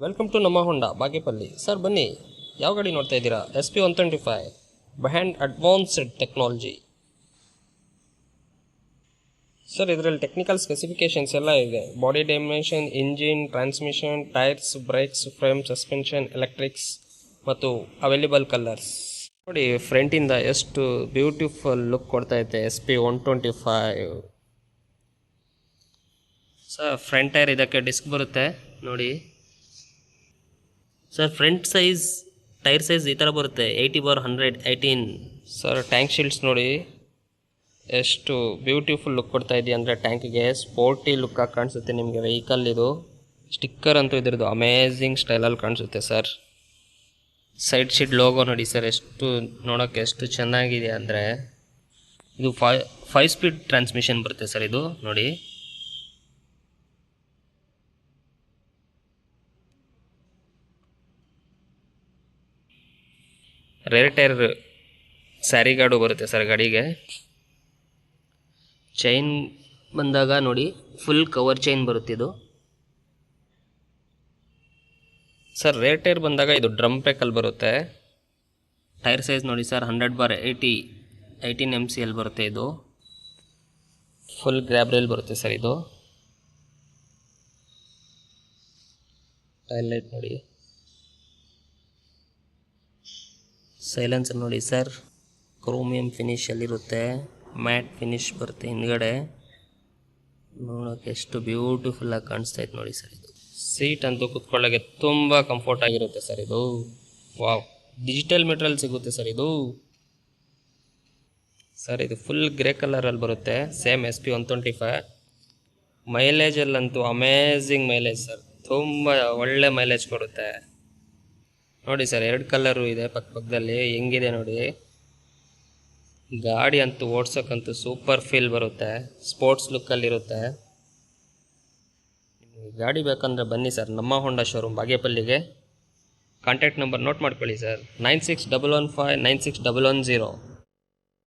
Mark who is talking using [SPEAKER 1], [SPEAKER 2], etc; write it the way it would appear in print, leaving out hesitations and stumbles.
[SPEAKER 1] Welcome to ನಮ್ಮ ಹೊಂಡ Bagepalli. Sir ಬನ್ನಿ, ಯಾವ ಗಾಡಿ ನೋಡ್ತಾ ಇದ್ದೀರಾ? SP125 behind advanced technology. Sir ಇದರಲ್ಲಿ ಟೆಕ್ನಿಕಲ್ ಸ್ಪೆಸಿಫಿಕೇಶನ್ಸ್ ಎಲ್ಲ ಇದೆ. Body dimension, engine, transmission, tyres, brakes, frame, suspension, electrics ಮತ್ತು ಅವೈಲೇಬಲ್ ಕಲರ್ಸ್. ನೋಡಿ ಫ್ರಂಟಿಂದ ಎಷ್ಟು ಬ್ಯೂಟಿಫುಲ್ ಲುಕ್ ಕೊಡ್ತಾ ಇದೆ SP125. ಸರ್ ಫ್ರಂಟ್ ಟೈರ್ ಇದಕ್ಕೆ ಡಿಸ್ಕ್ ಬರುತ್ತೆ ನೋಡಿ. Sir front size tyre size ಈ ಥರ ಬರುತ್ತೆ, 80/118. ಸರ್ ಟ್ಯಾಂಕ್ ಶೀಲ್ಡ್ಸ್ ನೋಡಿ ಎಷ್ಟು ಬ್ಯೂಟಿಫುಲ್ ಲುಕ್ ಕೊಡ್ತಾ ಇದೆಯಾ ಅಂದರೆ ಟ್ಯಾಂಕಿಗೆ ಸ್ಪೋರ್ಟಿ ಲುಕ್ಕಾಗಿ ಕಾಣಿಸುತ್ತೆ ನಿಮಗೆ ವೆಹಿಕಲ್. ಇದು ಸ್ಟಿಕ್ಕರ್ ಅಂತೂ ಇದ್ರದ್ದು ಅಮೇಝಿಂಗ್ ಸ್ಟೈಲಲ್ಲಿ ಕಾಣಿಸುತ್ತೆ ಸರ್. ಸೈಡ್ ಶೀಟ್ ಲೋಗೋ ನೋಡಿ ಸರ್, ಎಷ್ಟು ನೋಡೋಕ್ಕೆ ಎಷ್ಟು ಚೆನ್ನಾಗಿದೆ ಅಂದರೆ. ಇದು 5 ಸ್ಪೀಡ್ ಟ್ರಾನ್ಸ್ಮಿಷನ್ ಬರುತ್ತೆ ಸರ್ ಇದು ನೋಡಿ. ರೇರ್ ಟೈರ್ ಸ್ಯಾರಿ ಗಾರ್ಡು ಬರುತ್ತೆ ಸರ್ ಗಾಡಿಗೆ. ಚೈನ್ ಬಂದಾಗ ನೋಡಿ ಫುಲ್ ಕವರ್ ಚೈನ್ ಬರುತ್ತಿದ್ದು ಸರ್. ರೇರ್ ಟೈರ್ ಬಂದಾಗ ಇದು ಡ್ರಮ್ ಬ್ರೇಕಲ್ಲಿ ಬರುತ್ತೆ. ಟೈರ್ ಸೈಜ್ ನೋಡಿ ಸರ್, 100/80 18 MCL ಬರುತ್ತೆ. ಇದು ಫುಲ್ ಗ್ರ್ಯಾಬ್ ರೇಲ್ ಬರುತ್ತೆ ಸರ್. ಇದು ಟೈಲ್ ಲೈಟ್ ನೋಡಿ, ಸೈಲೆನ್ಸರ್ ನೋಡಿ ಸರ್, ಕ್ರೋಮಿಯಂ ಫಿನಿಷಲ್ಲಿರುತ್ತೆ, ಮ್ಯಾಟ್ ಫಿನಿಶ್ ಬರುತ್ತೆ ಹಿಂದ್ಗಡೆ. ನೋಡೋಕ್ಕೆ ಎಷ್ಟು ಬ್ಯೂಟಿಫುಲ್ಲಾಗಿ ಕಾಣಿಸ್ತಾ ಇತ್ತು ನೋಡಿ ಸರ್. ಇದು ಸೀಟ್ ಅಂತೂ ಕುತ್ಕೊಳ್ಳೋಕ್ಕೆ ತುಂಬ ಕಂಫರ್ಟ್ ಆಗಿರುತ್ತೆ ಸರ್. ಇದು ವಾವ್, ಡಿಜಿಟಲ್ ಮೆಟೀರಿಯಲ್ ಸಿಗುತ್ತೆ ಸರ್ ಇದು. ಸರ್ ಇದು ಫುಲ್ ಗ್ರೇ ಕಲರಲ್ಲಿ ಬರುತ್ತೆ, ಸೇಮ್ SP125. ಮೈಲೇಜಲ್ಲಂತೂ ಅಮೇಝಿಂಗ್ ಮೈಲೇಜ್ ಸರ್, ತುಂಬ ಒಳ್ಳೆ ಮೈಲೇಜ್ ಕೊಡುತ್ತೆ ನೋಡಿ ಸರ್. 2 ಕಲರು ಇದೆ ಪಕ್ಕದಲ್ಲಿ, ಹೆಂಗಿದೆ ನೋಡಿ. ಗಾಡಿ ಅಂತೂ ಓಡ್ಸೋಕ್ಕಂತೂ ಸೂಪರ್ ಫೀಲ್ ಬರುತ್ತೆ, ಸ್ಪೋರ್ಟ್ಸ್ ಲುಕ್ಕಲ್ಲಿರುತ್ತೆ. ಗಾಡಿ ಬೇಕಂದರೆ ಬನ್ನಿ ಸರ್ ನಮ್ಮ ಹೊಂಡಾ ಶೋರೂಮ್ ಬಾಗೇಪಲ್ಲಿಗೆ. ಕಾಂಟ್ಯಾಕ್ಟ್ ನಂಬರ್ ನೋಟ್ ಮಾಡ್ಕೊಳ್ಳಿ ಸರ್, 9611596110.